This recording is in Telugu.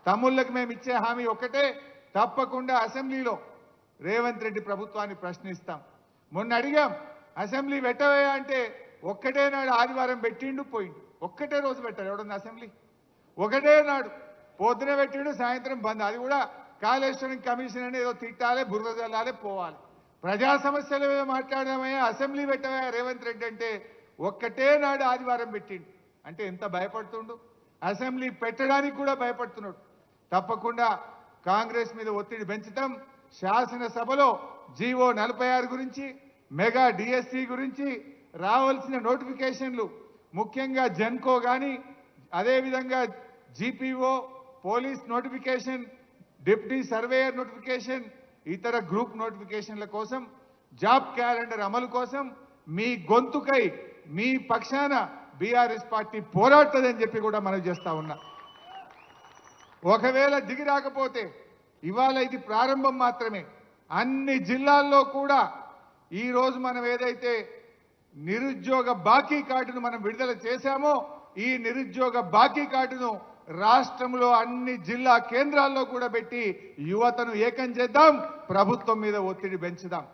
తమ్ముళ్ళకి మేము ఇచ్చే హామీ ఒకటే, తప్పకుండా అసెంబ్లీలో రేవంత్ రెడ్డి ప్రభుత్వాన్ని ప్రశ్నిస్తాం. మొన్న అడిగాం అసెంబ్లీ పెట్టవే అంటే ఒక్కటే నాడు ఆదివారం పెట్టిండు పోయిండు. ఒక్కటే రోజు పెట్టారు ఎవడన్నా అసెంబ్లీ? ఒకటే నాడు పొద్దున పెట్టిండు, సాయంత్రం బంద్. అది కూడా కాళేశ్వరం కమిషన్ అని ఏదో తిట్టాలి, బురద జల్లాలి, పోవాలి. ప్రజా సమస్యల మీద మాట్లాడమయ్యా, అసెంబ్లీ పెట్టవయ్యా రేవంత్ రెడ్డి అంటే ఒక్కటే నాడు ఆదివారం పెట్టిండు. అంటే ఎంత భయపడుతుండు, అసెంబ్లీ పెట్టడానికి కూడా భయపడుతున్నాడు. తప్పకుండా కాంగ్రెస్ మీద ఒత్తిడి పెంచుతాం. శాసనసభలో జీవో 46 గురించి, మెగా డిఎస్సి గురించి రావాల్సిన నోటిఫికేషన్లు, ముఖ్యంగా జెన్కో కానీ, అదేవిధంగా GPO, police notification, deputy surveyor notification, ఇతర గ్రూప్ నోటిఫికేషన్ల కోసం, జాబ్ క్యాలెండర్ అమలు కోసం మీ గొంతుకై మీ పక్షాన బీఆర్ఎస్ పార్టీ పోరాడుతుందని చెప్పి కూడా మనం చేస్తా ఉన్నా. ఒకవేళ దిగి రాకపోతే ఇవాళ ఇది ప్రారంభం మాత్రమే. అన్ని జిల్లాల్లో కూడా ఈరోజు మనం ఏదైతే నిరుద్యోగ బాకీ కార్డును మనం విడుదల చేశామో, ఈ నిరుద్యోగ బాకీ కార్డును రాష్ట్రంలో అన్ని జిల్లా కేంద్రాల్లో కూడా పెట్టి యువతను ఏకం చేద్దాం, ప్రభుత్వం మీద ఒత్తిడి పెంచుదాం.